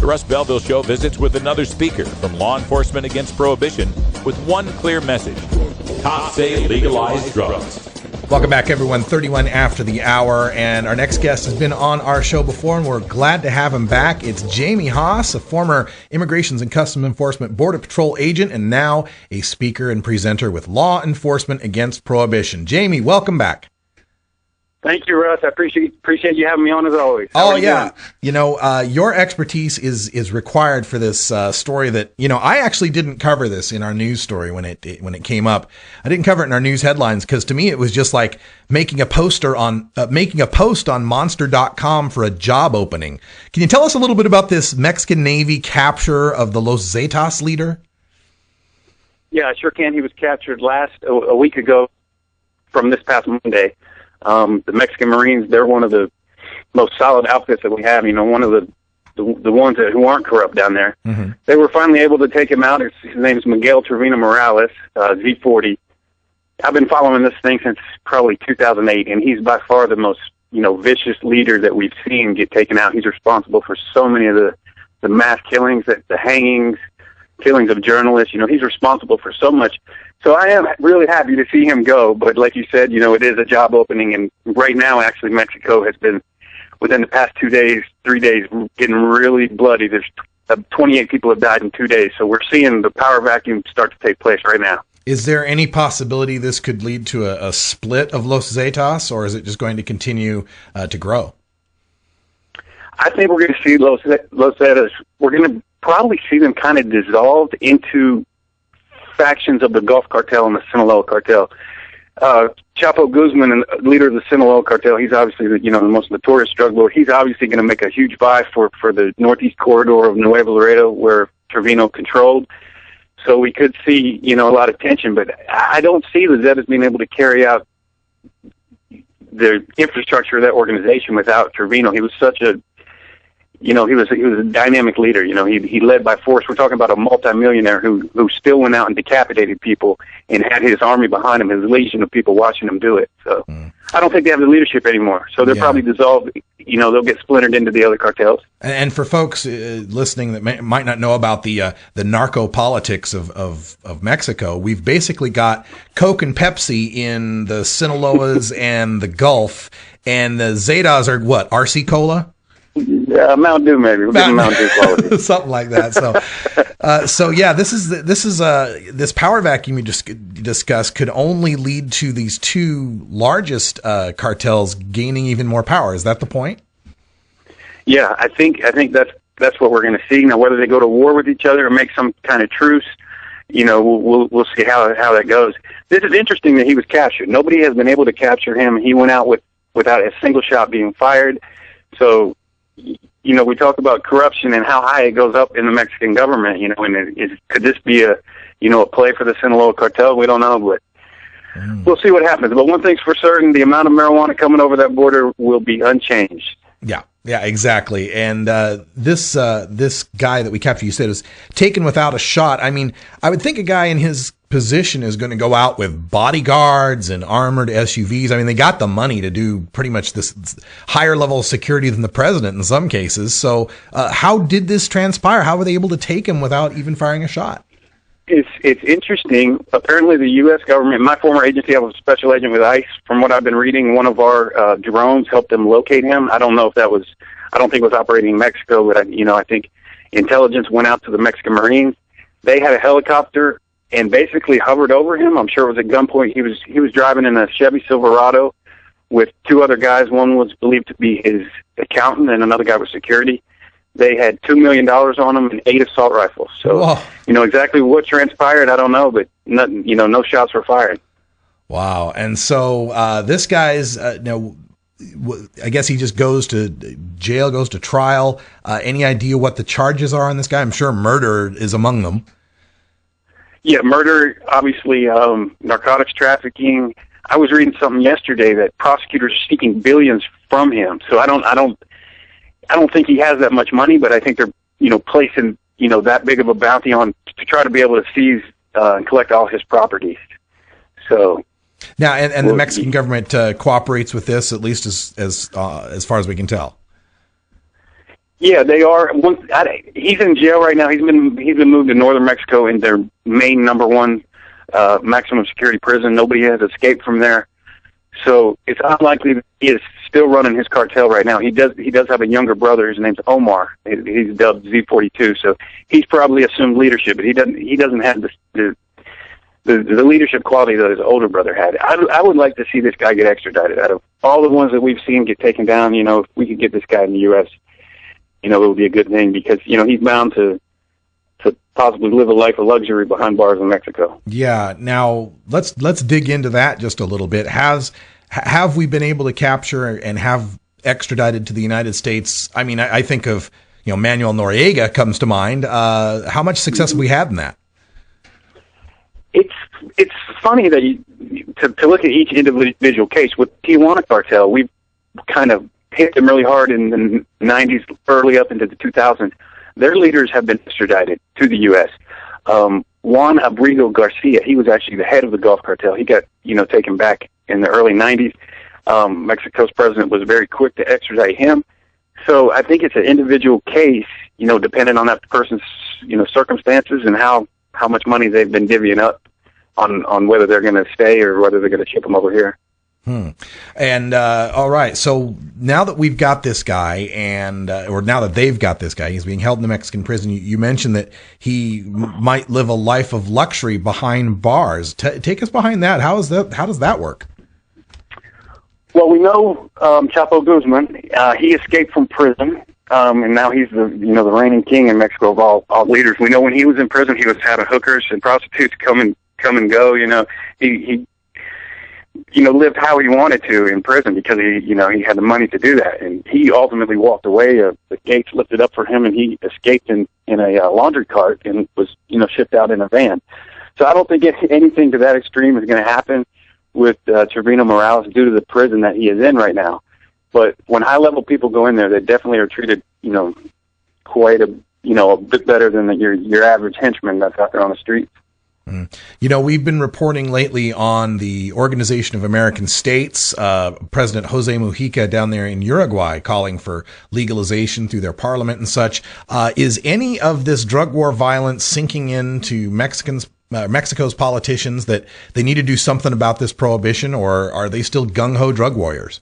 The Russ Belville Show visits with another speaker from Law Enforcement Against Prohibition with one clear message: Haase, legalize drugs. Welcome back, everyone. 31 after the hour, and our next guest has been on our show before, and we're glad to have him back. It's Jamie Haase, a former Immigrations and Customs Enforcement Border Patrol agent, and now a speaker and presenter with Law Enforcement Against Prohibition. Jamie, welcome back. Thank you, Russ. I appreciate you having me on as always. How yeah. Doing? Your expertise is required for this story that, I actually didn't cover this in our news story when it came up. I didn't cover it in our news headlines because to me it was just like making a post on monster.com for a job opening. Can you tell us a little bit about this Mexican Navy capture of the Los Zetas leader? Yeah, I sure can. He was captured a week ago from this past Monday. The Mexican Marines, they're one of the most solid outfits that we have, one of the ones who aren't corrupt down there. Mm-hmm. They were finally able to take him out. His name is Miguel Trevino Morales, Z40. I've been following this thing since probably 2008, and he's by far the most, vicious leader that we've seen get taken out. He's responsible for so many of the mass killings, the hangings, killings of journalists. He's responsible for so much. So I am really happy to see him go, but like you said, it is a job opening, and right now, actually, Mexico has been, within the past 3 days, getting really bloody. There's 28 people have died in 2 days, so we're seeing the power vacuum start to take place right now. Is there any possibility this could lead to a split of Los Zetas, or is it just going to continue to grow? I think we're going to see Los Zetas. We're going to probably see them kind of dissolved into factions of the Gulf Cartel and the Sinaloa Cartel. Chapo Guzman, leader of the Sinaloa Cartel, he's obviously the most notorious drug lord. He's obviously going to make a huge buy for the northeast corridor of Nuevo Laredo, where Trevino controlled. So we could see, a lot of tension, but I don't see the Zetas being able to carry out the infrastructure of that organization without Trevino. He was such a he was a dynamic leader. He led by force. We're talking about a multimillionaire who still went out and decapitated people and had his army behind him, his legion of people watching him do it. So I don't think they have the leadership anymore. So they're probably dissolved. They'll get splintered into the other cartels. And for folks listening that might not know about the narco politics of Mexico, we've basically got Coke and Pepsi in the Sinaloas and the Gulf, and the Zetas are what? RC Cola? Mountain Dew, maybe. We'll give them Mountain Dew quality. Something like that. So this power vacuum you discussed could only lead to these two largest cartels gaining even more power. Is that the point? Yeah, I think that's what we're going to see. Now, whether they go to war with each other or make some kind of truce, we'll see how that goes. This is interesting that he was captured. Nobody has been able to capture him. He went out without a single shot being fired. So, we talk about corruption and how high it goes up in the Mexican government, and could this be a play for the Sinaloa cartel? We don't know, but we'll see what happens. But one thing's for certain, the amount of marijuana coming over that border will be unchanged. Yeah, exactly. And this guy that we captured, you said, was taken without a shot. I mean, I would think a guy in his position is going to go out with bodyguards and armored SUVs. I mean, they got the money to do pretty much this higher level of security than the president in some cases. So how did this transpire? How were they able to take him without even firing a shot? It's interesting. Apparently, the U.S. government, my former agency, I was a special agent with ICE. From what I've been reading, one of our drones helped them locate him. I don't know if I don't think it was operating in Mexico, but I think intelligence went out to the Mexican Marines. They had a helicopter and basically hovered over him. I'm sure it was at gunpoint. He was driving in a Chevy Silverado with two other guys. One was believed to be his accountant, and another guy was security. They had $2 million on them and 8 assault rifles. So, exactly what transpired, I don't know, but no shots were fired. Wow. And so this guy's, I guess he just goes to jail, goes to trial. Any idea what the charges are on this guy? I'm sure murder is among them. Yeah, murder, obviously, narcotics trafficking. I was reading something yesterday that prosecutors are seeking billions from him. So I don't think he has that much money, but I think they're, placing, that big of a bounty on to try to be able to seize and collect all his properties. So now, and the Mexican government cooperates with this, at least as far as we can tell. Yeah, they are. He's in jail right now. He's been moved to northern Mexico in their main number one maximum security prison. Nobody has escaped from there, so it's unlikely that he is still running his cartel right now. He does have a younger brother. His name's Omar. He's dubbed Z42. So he's probably assumed leadership, but he doesn't have the leadership quality that his older brother had. I would like to see this guy get extradited. Out of all the ones that we've seen get taken down, if we could get this guy in the U.S., it would be a good thing because, he's bound to possibly live a life of luxury behind bars in Mexico. Yeah. Now let's dig into that just a little bit. Have we been able to capture and have extradited to the United States? I mean, I think of, Manuel Noriega comes to mind. How much success have we had in that? It's funny that to look at each individual case. With Tijuana cartel, we've kind of hit them really hard in the 90s, early up into the 2000s. Their leaders have been extradited to the U.S. Juan Abrigo Garcia, he was actually the head of the Gulf cartel. He got, taken back in the early 90s. Mexico's president was very quick to extradite him. So I think it's an individual case, depending on that person's, circumstances and how much money they've been divvying up on whether they're going to stay or whether they're going to ship them over here. And all right, so now that we've got this guy, or now that they've got this guy, he's being held in the Mexican prison. You mentioned that he might live a life of luxury behind bars. Take us behind that. How does that work? Well, we know Chapo Guzman. He escaped from prison, and now he's the reigning king in Mexico of all leaders. We know when he was in prison, he was having hookers and prostitutes come and go. He lived how he wanted to in prison because he had the money to do that. And he ultimately walked away. The gates lifted up for him, and he escaped in a laundry cart and was, shipped out in a van. So I don't think anything to that extreme is going to happen with Trevino Morales due to the prison that he is in right now. But when high-level people go in there, they definitely are treated, quite a bit better than your average henchman that's out there on the streets. We've been reporting lately on the Organization of American States, President Jose Mujica down there in Uruguay calling for legalization through their parliament and such. Is any of this drug war violence sinking into Mexico's politicians that they need to do something about this prohibition, or are they still gung-ho drug warriors?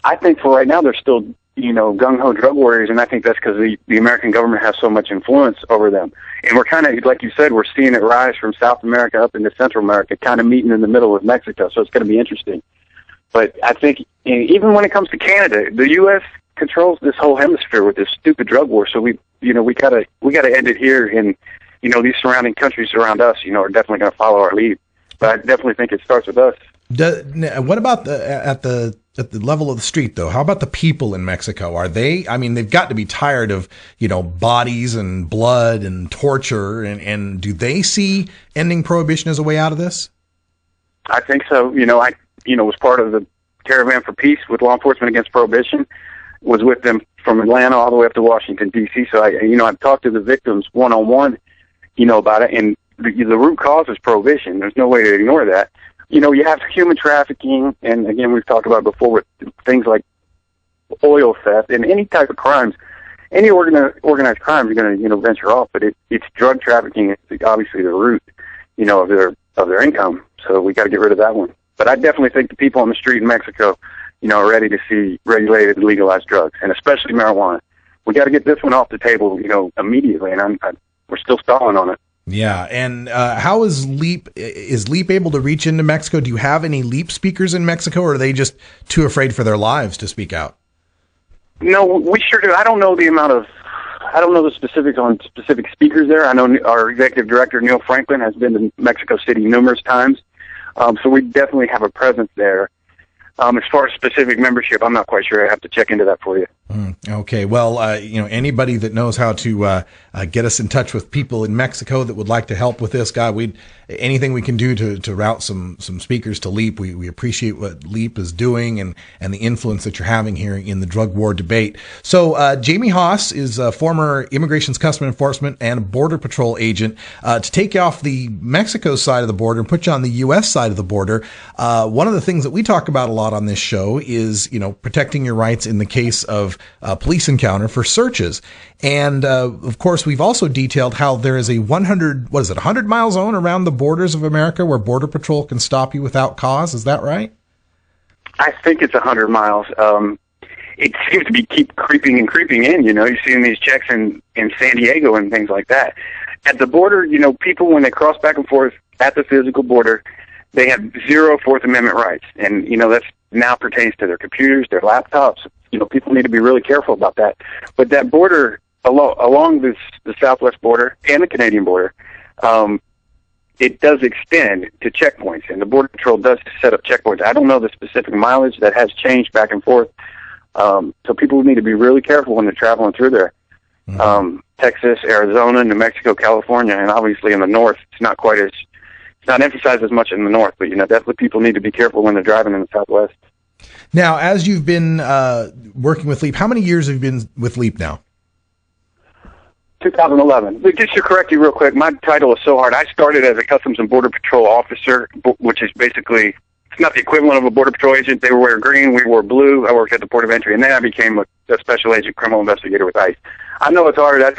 I think for right now they're still, gung-ho drug warriors, and I think that's because the American government has so much influence over them. And we're kind of, like you said, we're seeing it rise from South America up into Central America, kind of meeting in the middle with Mexico, so it's going to be interesting. But I think even when it comes to Canada, the U.S. controls this whole hemisphere with this stupid drug war, so we gotta end it here, and, these surrounding countries around us, are definitely going to follow our lead. But I definitely think it starts with us. What about at the level of the street, though? How about the people in Mexico? Are they? I mean, they've got to be tired of bodies and blood and torture, and do they see ending prohibition as a way out of this? I think so. I was part of the Caravan for Peace with Law Enforcement Against Prohibition. Was with them from Atlanta all the way up to Washington D.C. So I've talked to the victims one-on-one, about it, and the root cause is prohibition. There's no way to ignore that. You have human trafficking, and again, we've talked about it before with things like oil theft and any type of crimes. Any organized crime is going to, venture off, but it's drug trafficking is obviously the root, of their income. So we got to get rid of that one. But I definitely think the people on the street in Mexico, are ready to see regulated and legalized drugs, and especially marijuana. We got to get this one off the table, immediately, and we're still stalling on it. Yeah, and how is LEAP able to reach into Mexico? Do you have any LEAP speakers in Mexico, or are they just too afraid for their lives to speak out? No, we sure do. I don't know the specifics on specific speakers there. I know our executive director, Neil Franklin, has been to Mexico City numerous times, so we definitely have a presence there. As far as specific membership, I'm not quite sure. I have to check into that for you. Okay. Well, anybody that knows how to get us in touch with people in Mexico that would like to help with this guy, anything we can do to route some speakers to LEAP. We appreciate what LEAP is doing and the influence that you're having here in the drug war debate. So Jamie Haase is a former Immigration's Customs Enforcement and Border Patrol agent. To take you off the Mexico side of the border and put you on the U.S. side of the border, one of the things that we talk about a lot lot on this show is, protecting your rights in the case of a police encounter for searches. And, of course, we've also detailed how there is a 100-mile zone around the borders of America where Border Patrol can stop you without cause. Is that right? I think it's 100 miles. It seems to be keep creeping in. You're seeing these checks in San Diego and things like that. At the border, people, when they cross back and forth at the physical border, they have zero Fourth Amendment rights. And, that now pertains to their computers, their laptops. People need to be really careful about that. But that border, along the southwest border and the Canadian border, it does extend to checkpoints, and the Border Patrol does set up checkpoints. I don't know the specific mileage that has changed back and forth. So people need to be really careful when they're traveling through there. Mm-hmm. Texas, Arizona, New Mexico, California, and obviously in the north, it's not emphasized as much in the north, but definitely people need to be careful when they're driving in the southwest. Now, as you've been working with LEAP, how many years have you been with LEAP now? 2011. Just to correct you real quick, my title is so hard. I started as a Customs and Border Patrol officer, which is basically, it's not the equivalent of a Border Patrol agent. They were green, we wore blue. I worked at the Port of Entry, and then I became a special agent criminal investigator with ICE. I know it's hard. I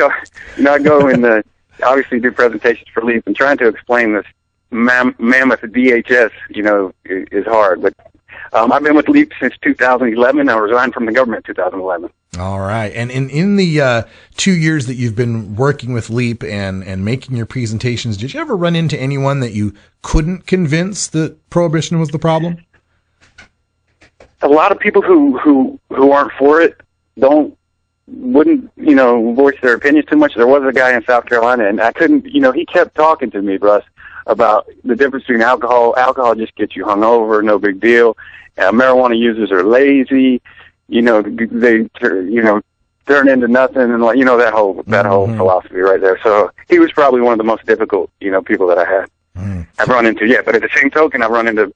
go in obviously do presentations for LEAP, and trying to explain this mammoth DHS, is hard. But I've been with LEAP since 2011. I resigned from the government in 2011. All right. And in the 2 years that you've been working with LEAP and making your presentations, did you ever run into anyone that you couldn't convince that prohibition was the problem? A lot of people who aren't for it wouldn't voice their opinions too much. There was a guy in South Carolina, and I couldn't, he kept talking to me, Russ, about the difference between alcohol. Alcohol just gets you hungover, no big deal. Marijuana users are lazy. They turn into nothing, and that whole philosophy right there. So he was probably one of the most difficult people that I had. I've run into, but at the same token, I've run into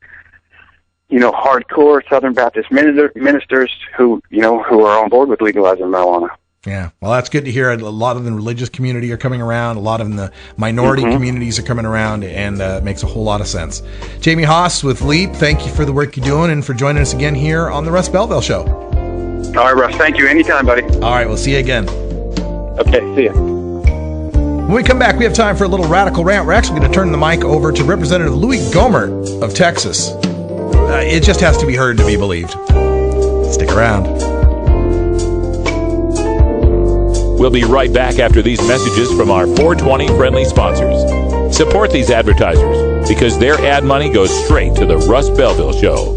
hardcore Southern Baptist ministers who are on board with legalizing marijuana. Yeah, well, that's good to hear. A lot of the religious community are coming around. A lot of the minority communities are coming around, and it makes a whole lot of sense. Jamie Haase with LEAP, thank you for the work you're doing and for joining us again here on the Russ Belville Show. All right, Russ. Thank you. Anytime, buddy. All right, we'll see you again. Okay, see ya. When we come back, we have time for a little radical rant. We're actually going to turn the mic over to Representative Louis Gohmert of Texas. It just has to be heard to be believed. Stick around. We'll be right back after these messages from our 420 friendly sponsors. Support these advertisers because their ad money goes straight to the Russ Belville Show.